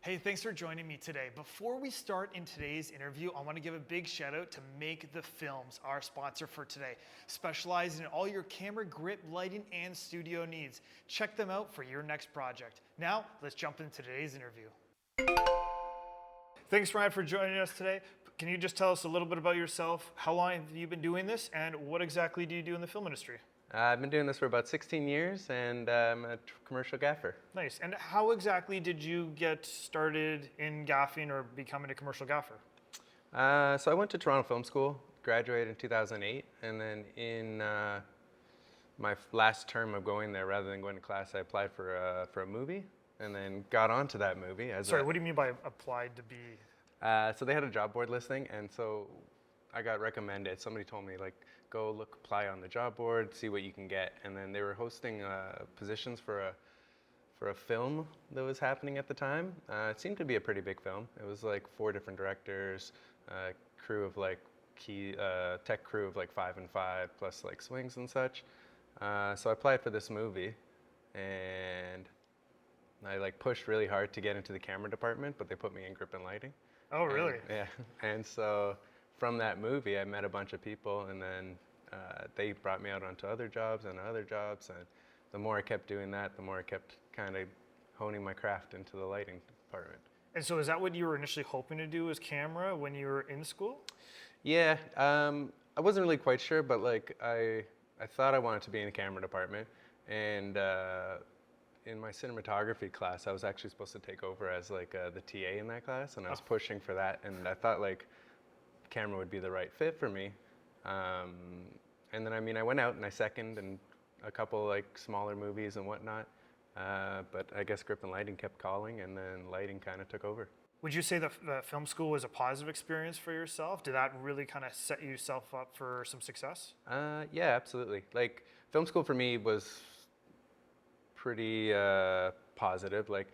Hey, thanks for joining me today. Before we start in today's interview, I want to give a big shout out to Make the Films, our sponsor for today, specializing in all your camera, grip, lighting, and studio needs. Check them out for your next project. Now, let's jump into today's interview. Thanks, Ryan, for joining us today. Can you just tell us a little bit about yourself? How long have you been doing this, and what exactly do you do in the film industry? I've been doing this for about 16 years, and I'm a commercial gaffer. Nice. And how exactly did you get started in gaffing or becoming a commercial gaffer? So I went to Toronto Film School, graduated in 2008, and then in my last term of going there, rather than going to class, I applied for a movie, and then got onto that movie. Sorry, what do you mean by applied to be? So they had a job board listing, and so I got recommended. Somebody told me, like, go apply on the job board, see what you can get. And then they were hosting positions for a film that was happening at the time. It seemed to be a pretty big film. It was like 4 different directors, crew of like tech crew of like 5 and 5, plus like swings and such. So I applied for this movie, and I like pushed really hard to get into the camera department, but they put me in grip and lighting. Oh, really? Yeah, and so from that movie, I met a bunch of people, and then they brought me out onto other jobs, and the more I kept doing that, the more I kept kind of honing my craft into the lighting department. And so is that what you were initially hoping to do as camera when you were in school? Yeah, I wasn't really quite sure, but like I thought I wanted to be in the camera department, and in my cinematography class, I was actually supposed to take over as like the TA in that class, and I was pushing for that, and I thought like camera would be the right fit for me. And then I went out and I seconded in a couple like smaller movies and whatnot, but I guess grip and lighting kept calling, and then lighting kind of took over. Would you say the film school was a positive experience for yourself? Did that really kind of set yourself up for some success? Yeah, absolutely. Like film school for me was pretty positive. Like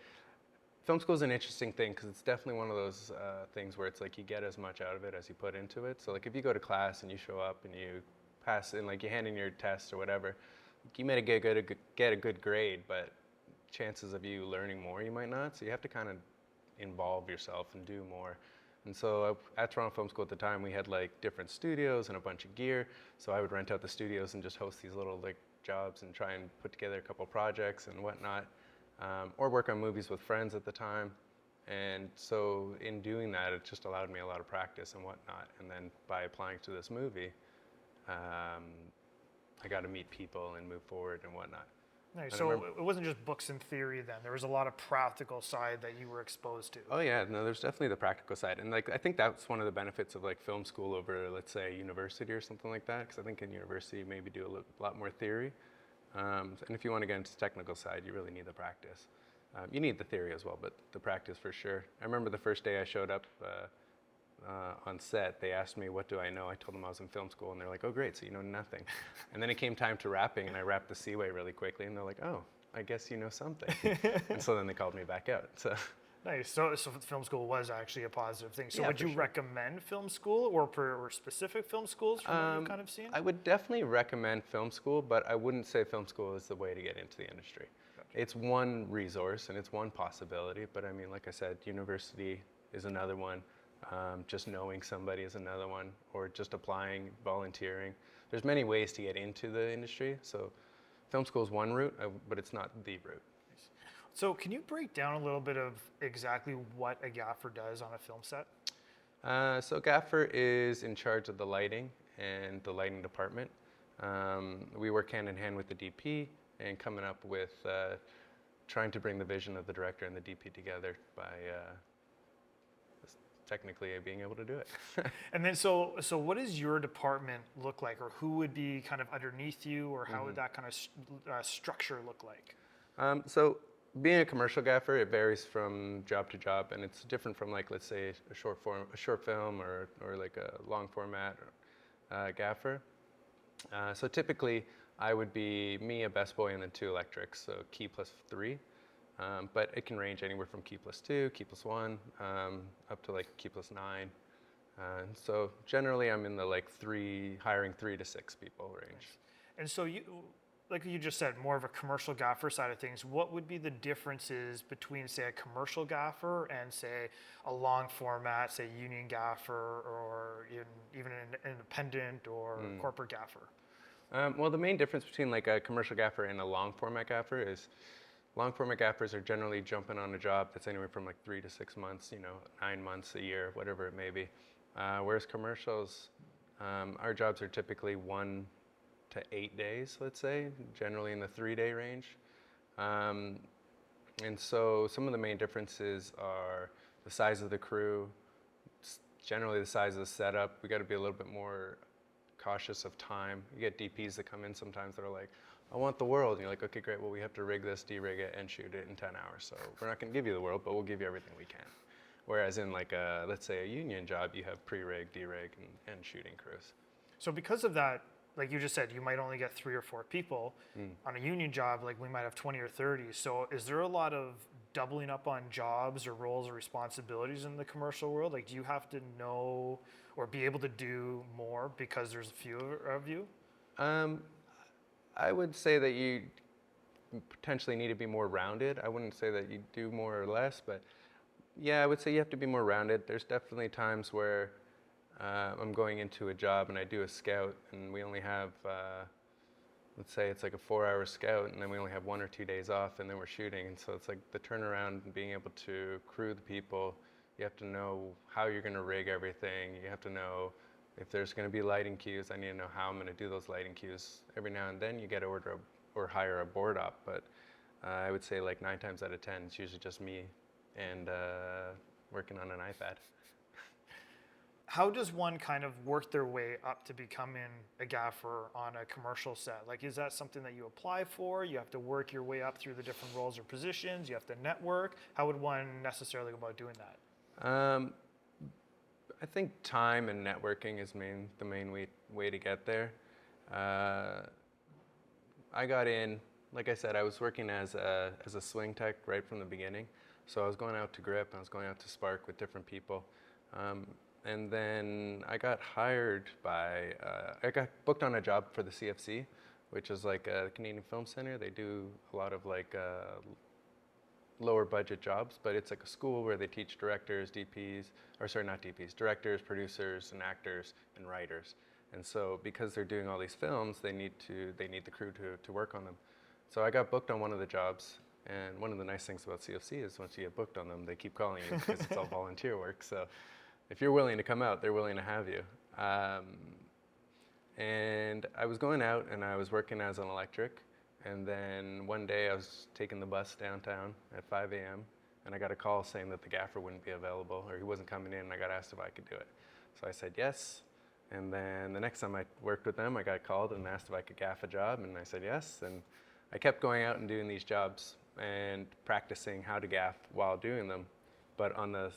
film school is an interesting thing because it's definitely one of those things where it's like you get as much out of it as you put into it. So like if you go to class and you show up and you pass and like you hand in your test or whatever, you may get a good grade, but chances of you learning more you might not. So you have to kind of involve yourself and do more. And so at Toronto Film School at the time, we had like different studios and a bunch of gear. So I would rent out the studios and just host these little like jobs and try and put together a couple projects and whatnot. Or work on movies with friends at the time. And so in doing that, it just allowed me a lot of practice and whatnot. And then by applying to this movie, I got to meet people and move forward and whatnot. Nice. So it wasn't just books and theory then. There was a lot of practical side that you were exposed to. Oh yeah, no, there's definitely the practical side. And like I think that's one of the benefits of like film school over, let's say, university or something like that. Because I think in university you maybe do a lot more theory. And if you want to get into the technical side, you really need the practice. You need the theory as well, but the practice for sure. I remember the first day I showed up on set, they asked me, what do I know? I told them I was in film school, and they're like, oh great, so you know nothing. And then it came time to wrapping, and I wrapped the Seaway really quickly, and they're like, oh, I guess you know something. And so then they called me back out. So. Nice. So film school was actually a positive thing. So Yeah, would you sure. recommend film school or specific film schools from what you've kind of seen? I would definitely recommend film school, but I wouldn't say film school is the way to get into the industry. Gotcha. It's one resource and it's one possibility, but I mean, like I said, university is another one. Just knowing somebody is another one, or just applying, volunteering. There's many ways to get into the industry. So film school is one route, but it's not the route. So can you break down a little bit of exactly what a gaffer does on a film set? So Gaffer is in charge of the lighting and the lighting department. We work hand in hand with the DP and coming up with trying to bring the vision of the director and the DP together by technically being able to do it. And then so what does your department look like, or who would be kind of underneath you, or how would that kind of structure look like? So being a commercial gaffer, it varies from job to job, and it's different from like, let's say, a short film or like a long format gaffer. So typically, I would be me, a best boy, and then 2 electrics, so key plus 3. But it can range anywhere from key plus 2, key plus 1, up to like key plus 9. So generally, I'm in the like hiring 3 to 6 people range. And so like you just said, more of a commercial gaffer side of things, what would be the differences between, say, a commercial gaffer and, say, a long format, say, union gaffer, or even an independent or corporate gaffer? Well, the main difference between like a commercial gaffer and a long format gaffer is long format gaffers are generally jumping on a job that's anywhere from like 3 to 6 months, 9 months, a year, whatever it may be. Whereas commercials, our jobs are typically 1 to 8 days, let's say, generally in the 3-day range. And so some of the main differences are the size of the crew, generally the size of the setup. We got to be a little bit more cautious of time. You get DPs that come in sometimes that are like, I want the world. And you're like, okay, great. Well, we have to rig this, de-rig it, and shoot it in 10 hours. So we're not going to give you the world, but we'll give you everything we can. Whereas in like let's say a union job, you have pre-rig, de-rig, and shooting crews. So because of that, like you just said, you might only get 3 or 4 people. On a union job, like we might have 20 or 30. So is there a lot of doubling up on jobs or roles or responsibilities in the commercial world? Like, do you have to know or be able to do more because there's a few of you? I would say that you potentially need to be more rounded. I wouldn't say that you do more or less, but yeah, I would say you have to be more rounded. There's definitely times where I'm going into a job and I do a scout and we only have, let's say it's like a 4-hour scout and then we only have 1 or 2 days off and then we're shooting. And so it's like the turnaround and being able to crew the people. You have to know how you're going to rig everything. You have to know if there's going to be lighting cues. I need to know how I'm going to do those lighting cues. Every now and then you get to order or hire a board op, but I would say like 9 times out of 10, it's usually just me and working on an iPad. How does one kind of work their way up to becoming a gaffer on a commercial set? Like, is that something that you apply for? You have to work your way up through the different roles or positions? You have to network? How would one necessarily go about doing that? I think time and networking is the main way to get there. I got in, like I said, I was working as a swing tech right from the beginning. So I was going out to grip, I was going out to spark with different people. And then I got hired I got booked on a job for the CFC, which is like a Canadian Film Center. They do a lot of like lower budget jobs, but it's like a school where they teach directors, directors, producers, and actors, and writers. And so because they're doing all these films, they need the crew to work on them. So I got booked on one of the jobs, and one of the nice things about CFC is once you get booked on them, they keep calling you because it's all volunteer work. So if you're willing to come out, they're willing to have you. And I was going out and I was working as an electric. And then one day I was taking the bus downtown at 5 a.m. and I got a call saying that the gaffer wouldn't be available or he wasn't coming in, and I got asked if I could do it. So I said yes. And then the next time I worked with them, I got called and asked if I could gaff a job, and I said yes. And I kept going out and doing these jobs and practicing how to gaff while doing them. But on the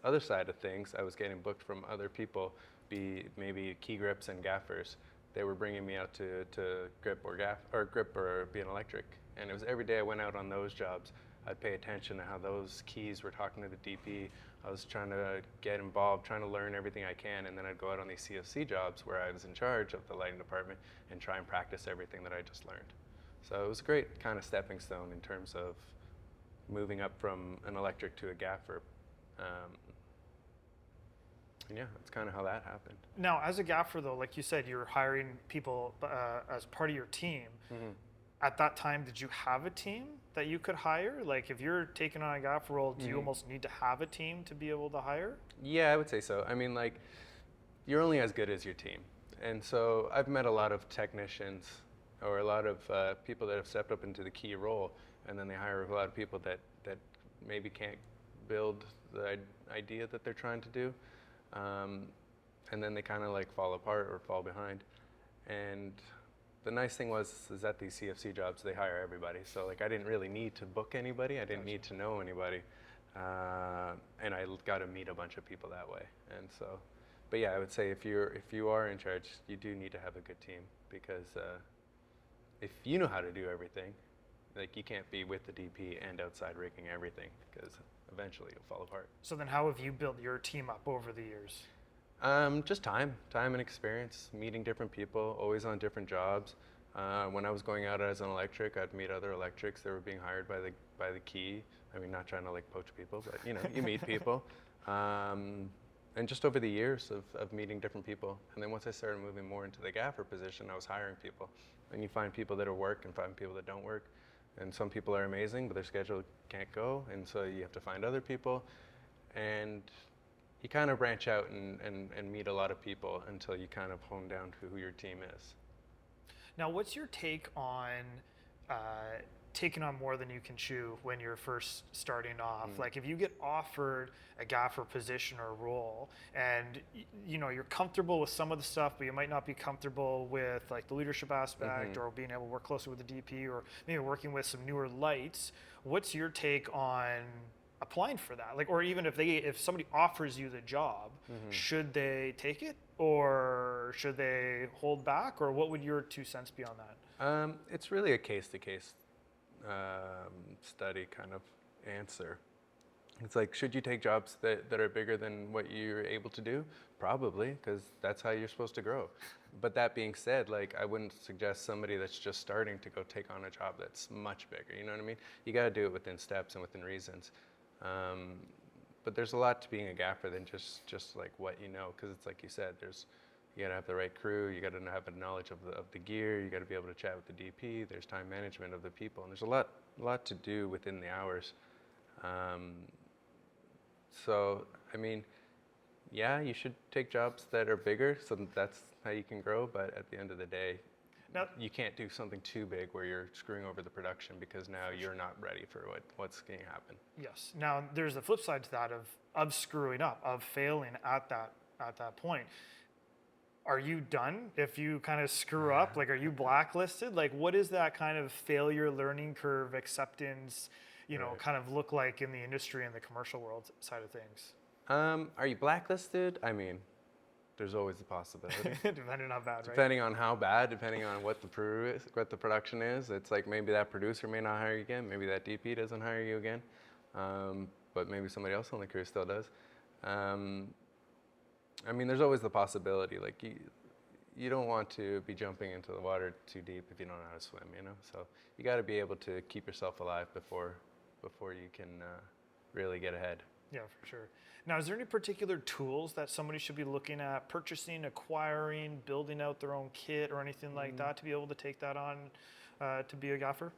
other side of things, I was getting booked from other people, maybe key grips and gaffers. They were bringing me out to grip or be an electric. And it was every day I went out on those jobs, I'd pay attention to how those keys were talking to the DP. I was trying to get involved, trying to learn everything I can, and then I'd go out on these CFC jobs where I was in charge of the lighting department and try and practice everything that I just learned. So it was a great kind of stepping stone in terms of moving up from an electric to a gaffer. And yeah, that's kind of how that happened. Now, as a gaffer, though, like you said, you're hiring people as part of your team. Mm-hmm. At that time, did you have a team that you could hire? Like, if you're taking on a gaffer role, do you almost need to have a team to be able to hire? Yeah, I would say so. I mean, like, you're only as good as your team. And so I've met a lot of technicians or a lot of people that have stepped up into the key role, and then they hire a lot of people that maybe can't build the idea that they're trying to do. And then they kind of like fall apart or fall behind. And the nice thing is at these CFC jobs, they hire everybody. So like I didn't really need to book anybody. I didn't need to know anybody. And I got to meet a bunch of people that way. And so, but yeah, I would say if you are in charge, you do need to have a good team, because if you know how to do everything, like you can't be with the DP and outside rigging everything, because eventually you'll fall apart. So then how have you built your team up over the years? Just time and experience, meeting different people, always on different jobs. When I was going out as an electric, I'd meet other electrics that were being hired by the key. I mean, not trying to like poach people, but you know, you meet people. And just over the years of meeting different people. And then once I started moving more into the gaffer position, I was hiring people. And you find people that work and find people that don't work. And some people are amazing, but their schedule can't go. And so you have to find other people. And you kind of branch out and meet a lot of people until you kind of hone down to who your team is. Now, what's your take on taking on more than you can chew when you're first starting off? Like, if you get offered a gaffer position or role, and you know you're comfortable with some of the stuff, but you might not be comfortable with like the leadership aspect or being able to work closely with the DP, or maybe working with some newer lights. What's your take on applying for that? Like, or even if somebody offers you the job, should they take it or should they hold back, or what would your 2 cents be on that? It's really a case-to-case study kind of answer. It's like, should you take jobs that are bigger than what you're able to do? Probably, because that's how you're supposed to grow. But that being said, like, I wouldn't suggest somebody that's just starting to go take on a job that's much bigger. You know what I mean? You got to do it within steps and within reasons. But there's a lot to being a gaffer than just like what you know, because it's like you said, you got to have the right crew, you got to have a knowledge of the gear, you got to be able to chat with the DP, there's time management of the people, and there's a lot to do within the hours. So, I mean, yeah, you should take jobs that are bigger, so that's how you can grow, but at the end of the day, now, you can't do something too big where you're screwing over the production because now you're not ready for what's going to happen. Yes. Now, there's the flip side to that of screwing up, of failing at that point. Are you done if you kind of screw up? Like, are you blacklisted? Like, what is that kind of failure learning curve acceptance, kind of look like in the industry and the commercial world side of things? Are you blacklisted? I mean, there's always the possibility. Depending on how bad, right? Depending on how bad, depending on what the production is. It's like maybe that producer may not hire you again. Maybe that DP doesn't hire you again. But maybe somebody else on the crew still does. I mean, there's always the possibility. Like, you don't want to be jumping into the water too deep if you don't know how to swim, you know? So you got to be able to keep yourself alive before you can really get ahead. Yeah, for sure. Now, is there any particular tools that somebody should be looking at, purchasing, acquiring, building out their own kit or anything like that to be able to take that on to be a gaffer?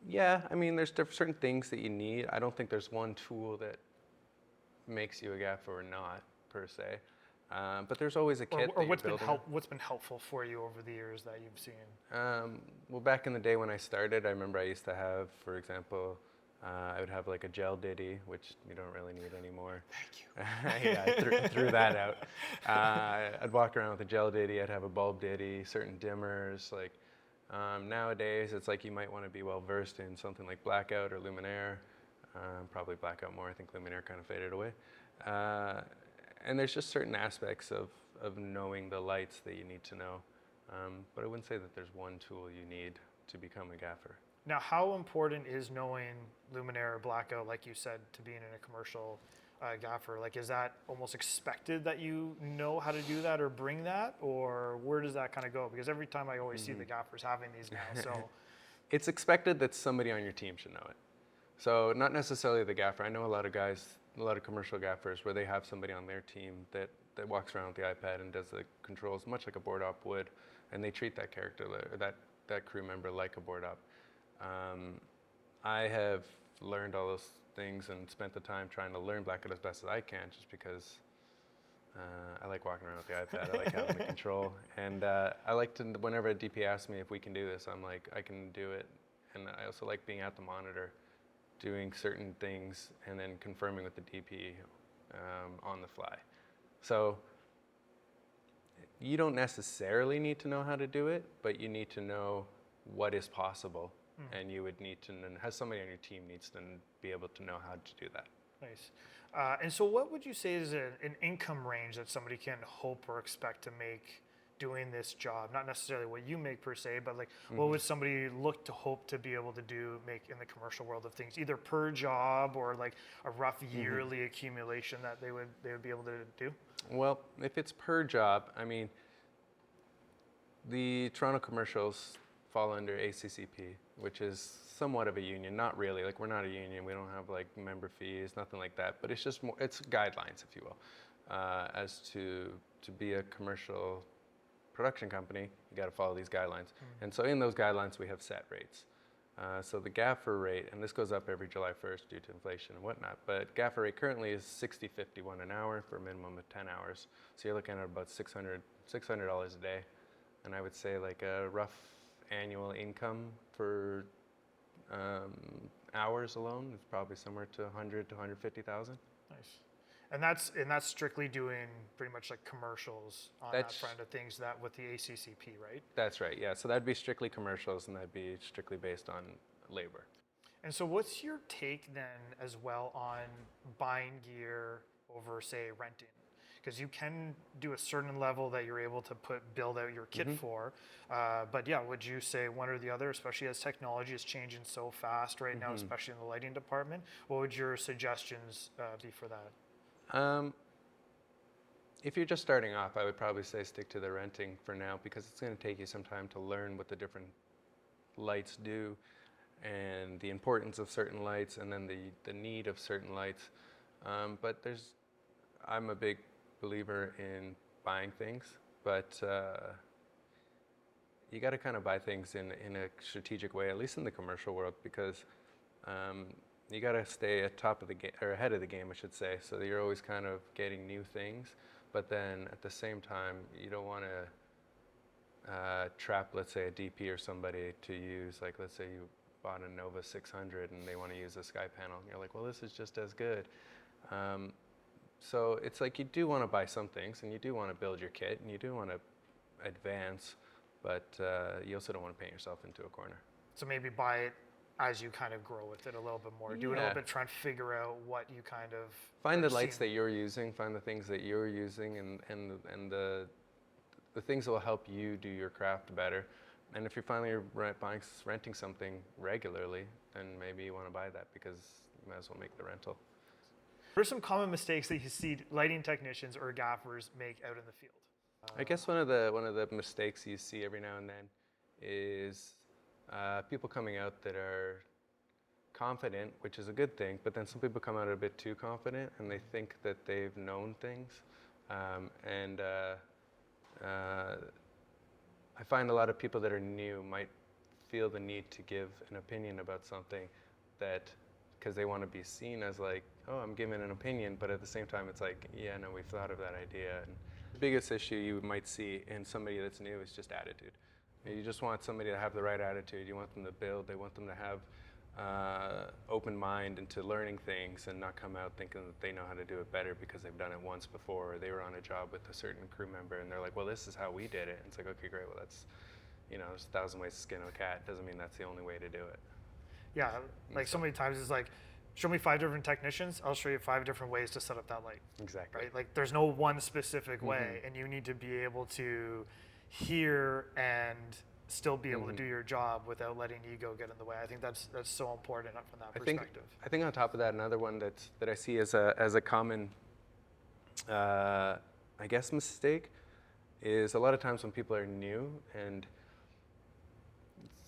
Yeah, I mean, there's certain things that you need. I don't think there's one tool that makes you a gaffer or not, per se. But there's always a kit or that what's been helpful for you over the years that you've seen? Well, back in the day when I started, I remember I used to have, for example, I would have like a gel ditty, which you don't really need anymore. Thank you. Yeah, I threw that out. I'd walk around with a gel ditty. I'd have a bulb ditty, certain dimmers. Like nowadays, it's like you might want to be well versed in something like blackout or luminaire. Probably blackout more. I think luminaire kind of faded away. And there's just certain aspects of knowing the lights that you need to know. But I wouldn't say that there's one tool you need to become a gaffer. Now, how important is knowing luminaire or blackout, like you said, to being in a commercial gaffer? Like, is that almost expected that you know how to do that or bring that, or where does that kind of go? Because every time I always see the gaffers having these now, so. It's expected that somebody on your team should know it. So not necessarily the gaffer. I know a lot of guys, a lot of commercial gaffers where they have somebody on their team that walks around with the iPad and does the controls much like a board op would, and they treat that character, or that crew member like a board op. I have learned all those things and spent the time trying to learn blackout as best as I can, just because I like walking around with the iPad. I like having the control, and I like to, whenever a DP asks me if we can do this, I'm like, I can do it. And I also like being at the monitor, doing certain things, and then confirming with the DP on the fly. So you don't necessarily need to know how to do it, but you need to know what is possible. And you would need to, have somebody on your team needs to be able to know how to do that. Nice. And so what would you say is an income range that somebody can hope or expect to make doing this job? Not necessarily what you make per se, but like what would somebody look to hope to be able to make in the commercial world of things, either per job or like a rough yearly accumulation that they would be able to do? Well, if it's per job, I mean, The Toronto commercials fall under ACCP, which is somewhat of a union. Not really, like we're not a union. We don't have like member fees, nothing like that. But it's just more, it's guidelines, if you will, as to be a commercial production company. You got to follow these guidelines. And so in those guidelines, we have set rates. So the Gaffer rate, and this goes up every July 1st due to inflation and whatnot, but Gaffer rate currently is $60.51 an hour for a minimum of 10 hours. So you're looking at about $600 a day. And I would say like a rough annual income for hours alone is probably somewhere to 100 to 150,000. Nice. And that's strictly doing pretty much like commercials on that front of things, that with the ACCP, right? That's right, yeah. So that'd be strictly commercials, and that'd be strictly based on labor. And so what's your take then as well on buying gear over, say, renting? Because you can do a certain level that you're able to build out your kit for. But yeah, would you say one or the other, especially as technology is changing so fast right now, especially in the lighting department? What would your suggestions be for that? If you're just starting off, I would probably say stick to the renting for now, because it's going to take you some time to learn what the different lights do and the importance of certain lights, and then the need of certain lights. But I'm a big believer in buying things, but you got to kind of buy things in a strategic way, at least in the commercial world, because you got to stay at top of the game, or ahead of the game, I should say, so that you're always kind of getting new things. But then at the same time, you don't want to trap, let's say, a DP or somebody to use, like, let's say you bought a Nova 600 and they want to use a sky panel. And you're like, well, this is just as good. So it's like you do want to buy some things, and you do want to build your kit, and you do want to advance, but you also don't want to paint yourself into a corner. So maybe buy it as you kind of grow with it a little bit more. Do it a little bit, try and figure out what you kind of find the lights that you're using, find the things that you're using, and the things that will help you do your craft better. And if you're finally renting something regularly, then maybe you want to buy that, because you might as well make the rental. What are some common mistakes that you see lighting technicians or gaffers make out in the field? I guess one of the mistakes you see every now and then is people coming out that are confident, which is a good thing, but then some people come out a bit too confident, and they think that they've known things. I find a lot of people that are new might feel the need to give an opinion about something, because they want to be seen as like, oh, I'm giving an opinion, but at the same time it's like, yeah, no, we've thought of that idea. And the biggest issue you might see in somebody that's new is just attitude. You just want somebody to have the right attitude. You want them to build. They want them to have open mind into learning things, and not come out thinking that they know how to do it better because they've done it once before, or they were on a job with a certain crew member and they're like, well, this is how we did it. And it's like, okay, great. Well, that's, there's 1,000 ways to skin a cat. Doesn't mean that's the only way to do it. Yeah, like so many times it's like, show me 5 different technicians, I'll show you 5 different ways to set up that light. Exactly. Right? Like there's no one specific way, and you need to be able to hear and still be able to do your job without letting ego get in the way. I think that's so important from that perspective. I think on top of that, another one that I see as a common, I guess, mistake is a lot of times when people are new, and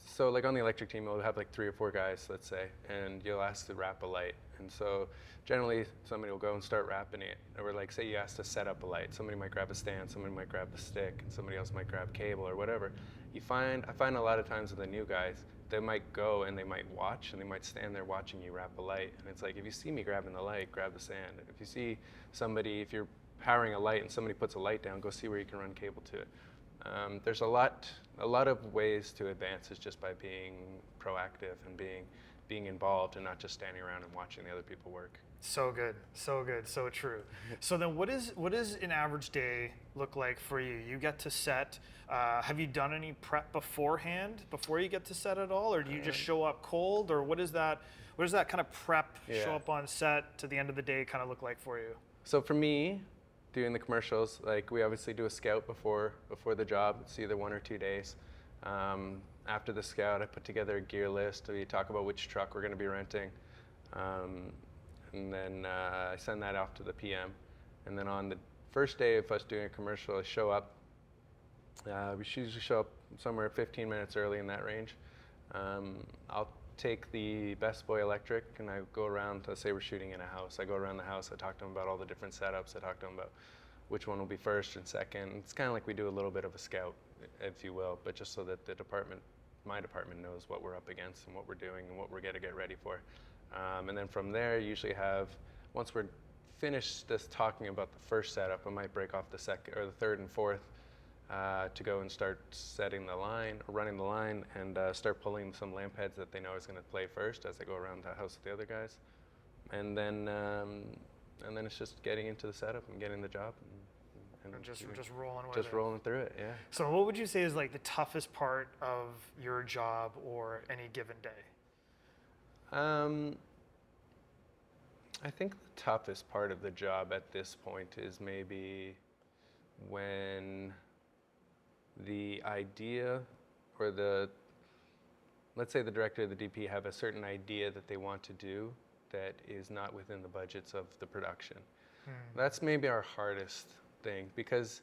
so like on the electric team, we'll have like 3 or 4 guys, let's say, and you'll ask to wrap a light. And so generally somebody will go and start wrapping it. Or like, say you ask to set up a light. Somebody might grab a stand, somebody might grab the stick, and somebody else might grab cable or whatever. I find a lot of times with the new guys, they might go and they might watch, and they might stand there watching you wrap a light. And it's like, if you see me grabbing the light, grab the stand. And if you see somebody, if you're powering a light and somebody puts a light down, go see where you can run cable to it. There's a lot of ways to advance is just by being proactive and being involved, and not just standing around and watching the other people work. So good, so true. So then what does an average day look like for you? You get to set, have you done any prep beforehand, before you get to set at all, or do you just show up cold, or what does that kind of prep, show up on set to the end of the day kind of look like for you? So for me, doing the commercials, like we obviously do a scout before the job. It's either 1 or 2 days. After the scout, I put together a gear list. We talk about which truck we're going to be renting, and then I send that off to the PM. And then on the first day of us doing a commercial, I show up, We should usually show up somewhere 15 minutes early in that range. I'll take the Best Boy electric and I go around, let's say we're shooting in a house. I go around the house, I talk to them about all the different setups, I talk to them about which one will be first and second. It's kind of like we do a little bit of a scout, if you will, but just so that my department knows what we're up against and what we're doing and what we're going to get ready for. And then from there, usually once we're finished this talking about the first setup, I might break off the second or the third and fourth to go and start setting the line, or running the line, and start pulling some lamp heads that they know is going to play first as they go around the house with the other guys. And then it's just getting into the setup and getting the job. And just rolling with it. Just rolling through it, yeah. So what would you say is like the toughest part of your job or any given day? I think the toughest part of the job at this point is maybe when the idea or let's say the director or the DP have a certain idea that they want to do that is not within the budgets of the production. That's maybe our hardest thing, because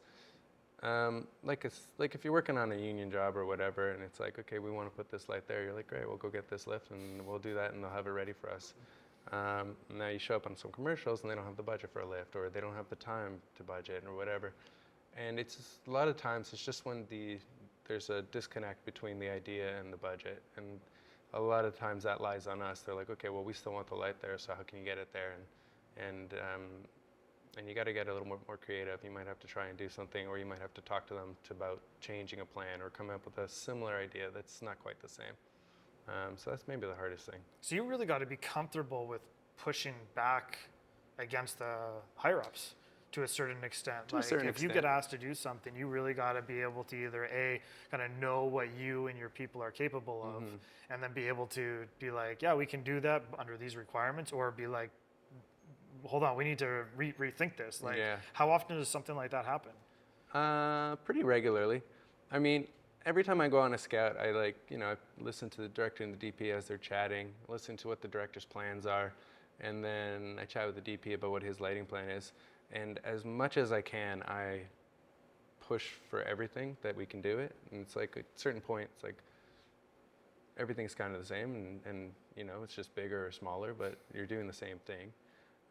like if you're working on a union job or whatever and it's like, okay, we want to put this light there, you're like, great, we'll go get this lift and we'll do that and they'll have it ready for us. Now you show up on some commercials and they don't have the budget for a lift, or they don't have the time to budget or whatever. And it's a lot of times it's just when there's a disconnect between the idea and the budget, and a lot of times that lies on us. They're like, okay, well, we still want the light there, so how can you get it there? And you got to get a little more creative. You might have to try and do something, or you might have to talk to them about changing a plan or come up with a similar idea that's not quite the same. So that's maybe the hardest thing. So you really got to be comfortable with pushing back against the higher-ups to a certain extent. To a certain extent. If you get asked to do something, you really got to be able to either kind of know what you and your people are capable of, and then be able to be like, yeah, we can do that under these requirements, or be like, hold on, we need to rethink this. Like, how often does something like that happen? Pretty regularly. I mean, every time I go on a scout, I listen to the director and the DP as they're chatting, listen to what the director's plans are, and then I chat with the DP about what his lighting plan is. And as much as I can, I push for everything that we can do it. And it's like at a certain point, it's like everything's kind of the same, and it's just bigger or smaller, but you're doing the same thing.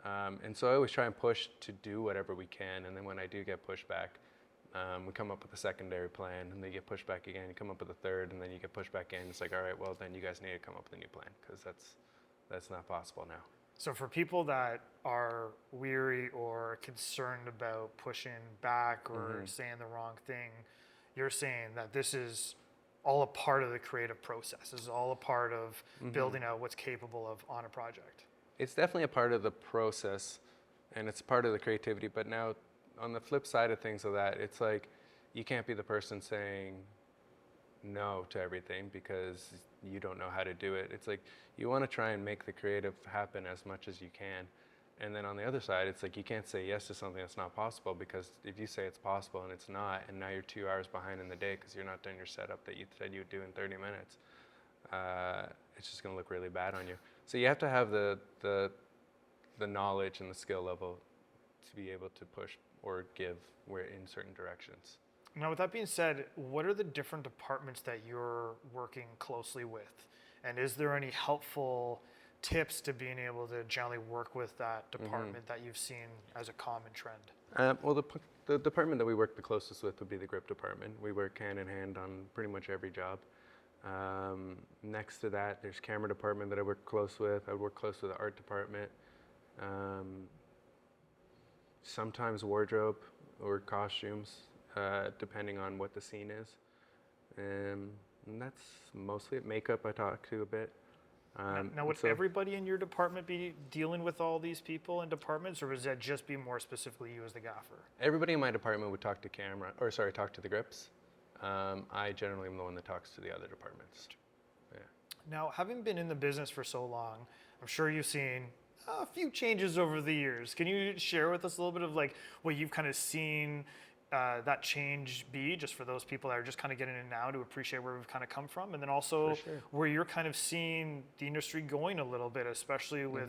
And so I always try and push to do whatever we can. And then when I do get pushed back, we come up with a secondary plan, and they get pushed back again. You come up with a third, and then you get pushed back in. It's like, all right, well, then you guys need to come up with a new plan, because that's not possible now. So for people that are weary or concerned about pushing back or saying the wrong thing, you're saying that this is all a part of the creative process. This is all a part of building out what's capable of on a project. It's definitely a part of the process, and it's part of the creativity. But now, on the flip side of things of that, it's like you can't be the person saying no to everything because you don't know how to do it. It's like you want to try and make the creative happen as much as you can. And then on the other side, it's like you can't say yes to something that's not possible, because if you say it's possible and it's not, and now you're 2 hours behind in the day because you're not done your setup that you said you'd do in 30 minutes, it's just going to look really bad on you. So you have to have the knowledge and the skill level to be able to push or give in certain directions. Now, with that being said, what are the different departments that you're working closely with? And is there any helpful tips to being able to generally work with that department that you've seen as a common trend? Well, the department that we work the closest with would be the grip department. We work hand in hand on pretty much every job. Next to that, there's camera department that I work close with. I work close with the art department. Sometimes wardrobe or costumes, depending on what the scene is. And that's mostly it. Makeup I talk to a bit. Now, would everybody in your department be dealing with all these people in departments, or would that just be more specifically you as the gaffer? Everybody in my department would talk to talk to the grips. I generally am the one that talks to the other departments. Yeah. Now, having been in the business for so long, I'm sure you've seen a few changes over the years. Can you share with us a little bit of like what you've kind of seen that change be, just for those people that are just kind of getting in now to appreciate where we've kind of come from, and then also where you're kind of seeing the industry going a little bit, especially with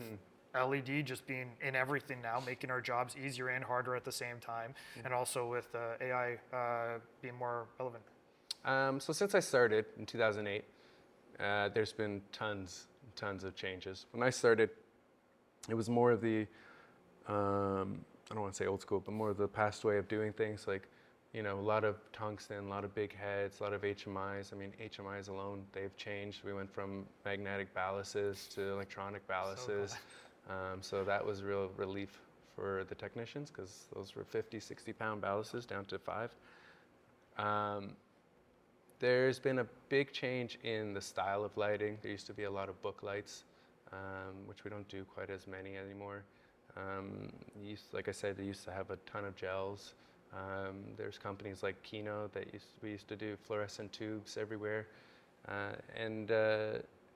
LED just being in everything now, making our jobs easier and harder at the same time, and also with AI being more relevant? So since I started in 2008, there's been tons of changes. When I started, it was more of the I don't want to say old school, but more of the past way of doing things. Like, a lot of tungsten, a lot of big heads, a lot of HMIs. I mean, HMIs alone, they've changed. We went from magnetic ballasts to electronic ballasts. So that was real relief for the technicians, because those were 50, 60-pound ballasts down to 5. There's been a big change in the style of lighting. There used to be a lot of book lights, which we don't do quite as many anymore. Like I said, they used to have a ton of gels. There's companies like Kino that we used to do fluorescent tubes everywhere. And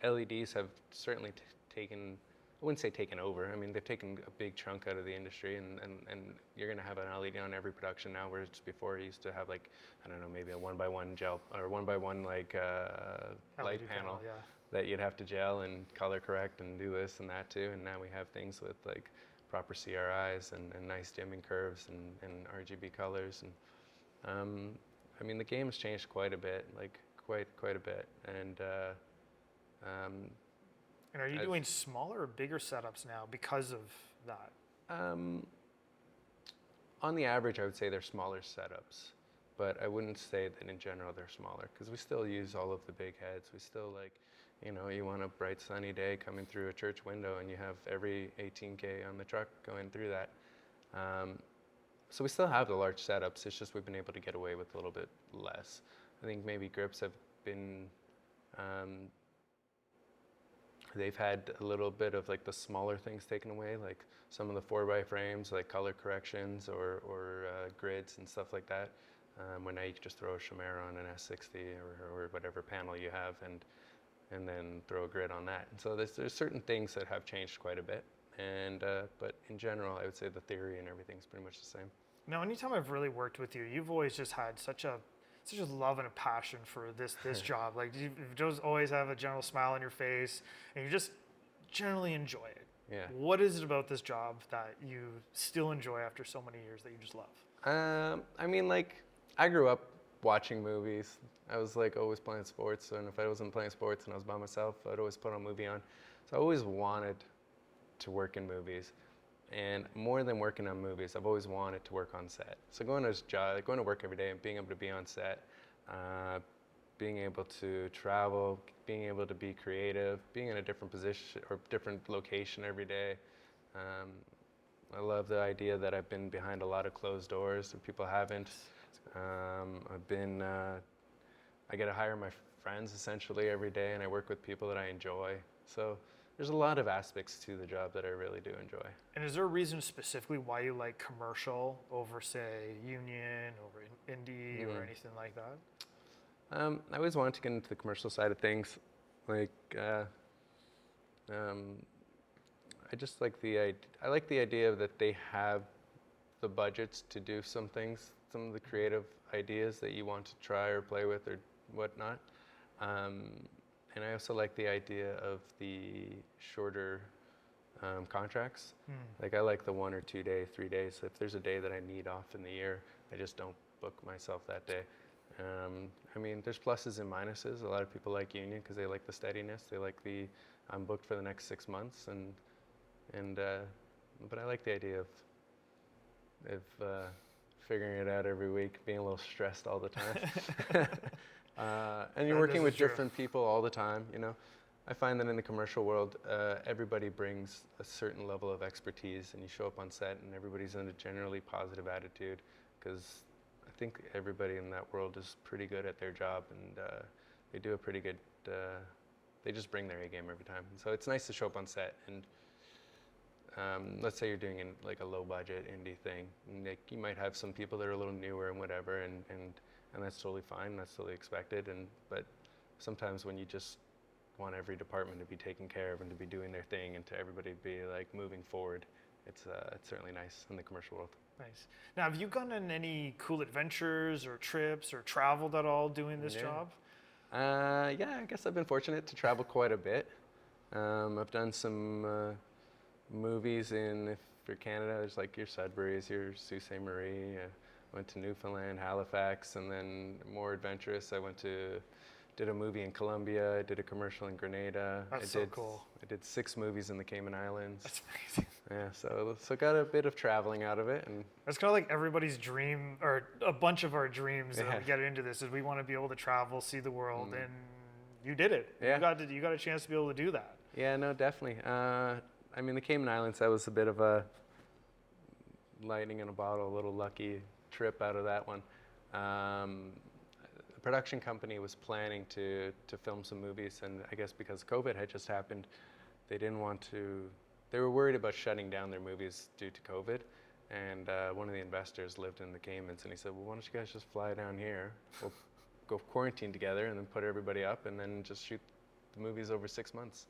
LEDs have certainly taken, I wouldn't say taken over. I mean, they've taken a big chunk out of the industry, and you're going to have an LED on every production now, whereas before you used to have, like, I don't know, maybe a 1x1 gel or 1x1 like light panel that you'd have to gel and color correct and do this and that too. And now we have things with like proper CRIs and nice dimming curves and RGB colors. And I mean, the game has changed quite a bit, like quite a bit. And are you doing smaller or bigger setups now because of that? On the average, I would say they're smaller setups, but I wouldn't say that in general they're smaller, because we still use all of the big heads. We still, like, you want a bright sunny day coming through a church window, and you have every 18K on the truck going through that. So we still have the large setups. It's just we've been able to get away with a little bit less. I think maybe grips have been, they've had a little bit of like the smaller things taken away, like some of the 4x frames, like color corrections or grids and stuff like that. Where now you can just throw a Chimera on an S60 or whatever panel you have, and then throw a grid on that. And so there's certain things that have changed quite a bit. And but in general, I would say the theory and everything's pretty much the same. Now, anytime I've really worked with you, you've always just had such a love and a passion for this job. Like, you just always have a general smile on your face, and you just generally enjoy it. Yeah. What is it about this job that you still enjoy after so many years that you just love? I mean, like, I grew up watching movies. I was like always playing sports, and if I wasn't playing sports and I was by myself, I'd always put on a movie on. So I always wanted to work in movies. And more than working on movies, I've always wanted to work on set. So going to work every day and being able to be on set, being able to travel, being able to be creative, being in a different position or different location every day. I love the idea that I've been behind a lot of closed doors that people haven't. I get to hire my friends essentially every day, and I work with people that I enjoy. So there's a lot of aspects to the job that I really do enjoy. And is there a reason specifically why you like commercial over, say, union, over indie, or anything like that? I always wanted to get into the commercial side of things. Like, I just like I like the idea that they have the budgets to do some things, some of the creative ideas that you want to try or play with or whatnot. And I also like the idea of the shorter contracts. Like, I like the 1 or 2 day, 3 days. If there's a day that I need off in the year, I just don't book myself that day. I mean, there's pluses and minuses. A lot of people like union because they like the steadiness. They like I'm booked for the next 6 months, but I like the idea of figuring it out every week, being a little stressed all the time. And you're working with different people all the time, I find that in the commercial world, everybody brings a certain level of expertise, and you show up on set and everybody's in a generally positive attitude, because I think everybody in that world is pretty good at their job, and they do a pretty good, they just bring their A game every time. And so it's nice to show up on set, and let's say you're doing like a low budget indie thing, and you might have some people that are a little newer and whatever, and that's totally fine, that's totally expected, but sometimes when you just want every department to be taken care of and to be doing their thing and to everybody be like moving forward, it's certainly nice in the commercial world. Nice. Now, have you gone on any cool adventures or trips or traveled at all doing this job? Yeah, I guess I've been fortunate to travel quite a bit. I've done some movies if you're Canada, there's like your Sudburys, your Sault Ste. Marie. Went to Newfoundland, Halifax, and then more adventurous. Did a movie in Colombia. I did a commercial in Grenada. That's so cool. I did 6 movies in the Cayman Islands. That's amazing. Yeah, so got a bit of traveling out of it, and It's kind of like everybody's dream, or a bunch of our dreams that Yeah. we get into this, is we want to be able to travel, see the world, and you did it. Yeah. You got a chance to be able to do that. yeah, no, definitely. I mean, the Cayman Islands, that was a bit of a lightning in a bottle, a little lucky trip out of that one. The production company was planning to film some movies, and I guess because COVID had just happened, they didn't want to. They were worried about shutting down their movies due to COVID, and one of the investors lived in the Caymans, and he said, "Well, why don't you guys just fly down here? We'll go quarantine together, and then put everybody up, and then just shoot the movies over 6 months."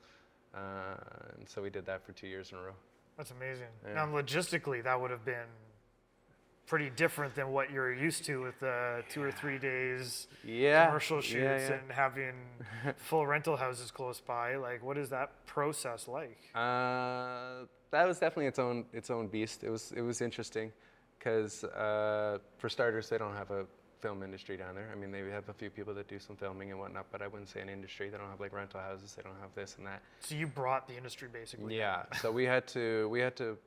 And so we did that for 2 years in a row. That's amazing. Yeah. Now, logistically, that would have been pretty different than what you're used to with the 2 or 3 days commercial shoots and having full rental houses close by. Like, what is that process like? That was definitely its own beast. It was interesting because for starters, they don't have a film industry down there. I mean, they have a few people that do some filming and whatnot, but I wouldn't say an industry. They don't have like rental houses. They don't have this and that. So you brought the industry basically. Yeah. So we had to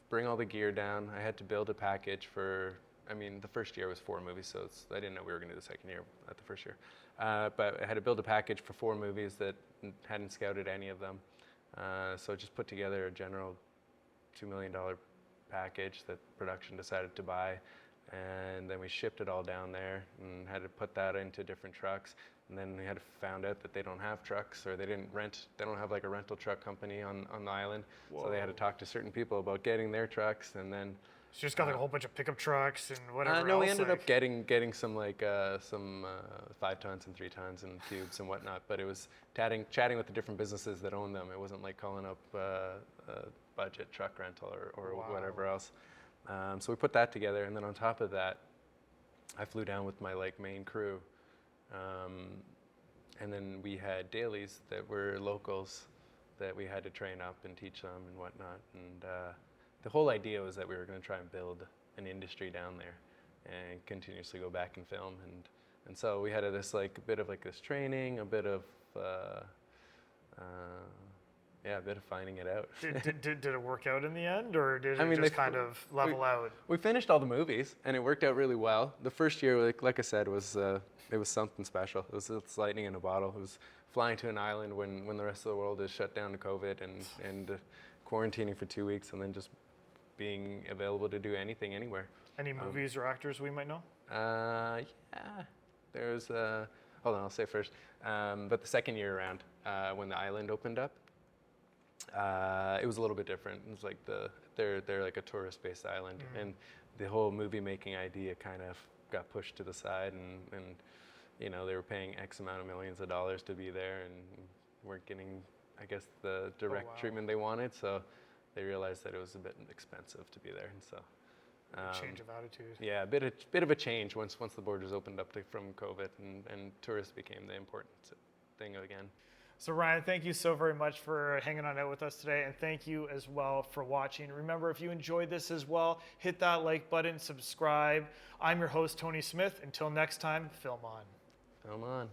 bring all the gear down. I had to build a package for. I mean, the first year was 4 movies, so I didn't know we were going to do the second year at the first year. But I had to build a package for 4 movies that hadn't scouted any of them. So I just put together a general $2 million package that production decided to buy. And then we shipped it all down there and had to put that into different trucks. And then we had found out that they don't have trucks, or they don't have like a rental truck company on the island. Whoa. So they had to talk to certain people about getting their trucks, and then So you just got like a whole bunch of pickup trucks and whatever no, else. we ended like, up getting some 5 tons and 3 tons and cubes and whatnot. But it was chatting with the different businesses that own them. It wasn't like calling up a budget truck rental or Wow. whatever else. So we put that together, and then on top of that, I flew down with my like main crew, and then we had dailies that were locals that we had to train up and teach them and whatnot. And the whole idea was that we were going to try and build an industry down there and continuously go back and film. And so we had this like a bit of like this training, a bit of finding it out. did it work out in the end, or did I it mean, just kind of level out? We finished all the movies, and it worked out really well. The first year, like I said, was it was something special. It's lightning in a bottle. It was flying to an island when the rest of the world is shut down to COVID and quarantining for 2 weeks, and then just being available to do anything anywhere. Any movies or actors we might know? Yeah, there's. Hold on, I'll say first. But the second year around, when the island opened up, it was a little bit different. It was like they're like a tourist-based island, and the whole movie-making idea kind of got pushed to the side, and you know, they were paying X amount of millions of dollars to be there, and weren't getting, I guess, the direct treatment they wanted. So they realized that it was a bit expensive to be there, and so. Change of attitude. Yeah, a bit of a change once the borders opened up from COVID, and tourists became the important thing again. So Ryan, thank you so very much for hanging on out with us today, and thank you as well for watching. Remember, if you enjoyed this as well, hit that like button, subscribe. I'm your host, Tony Smith. Until next time, film on. Film on.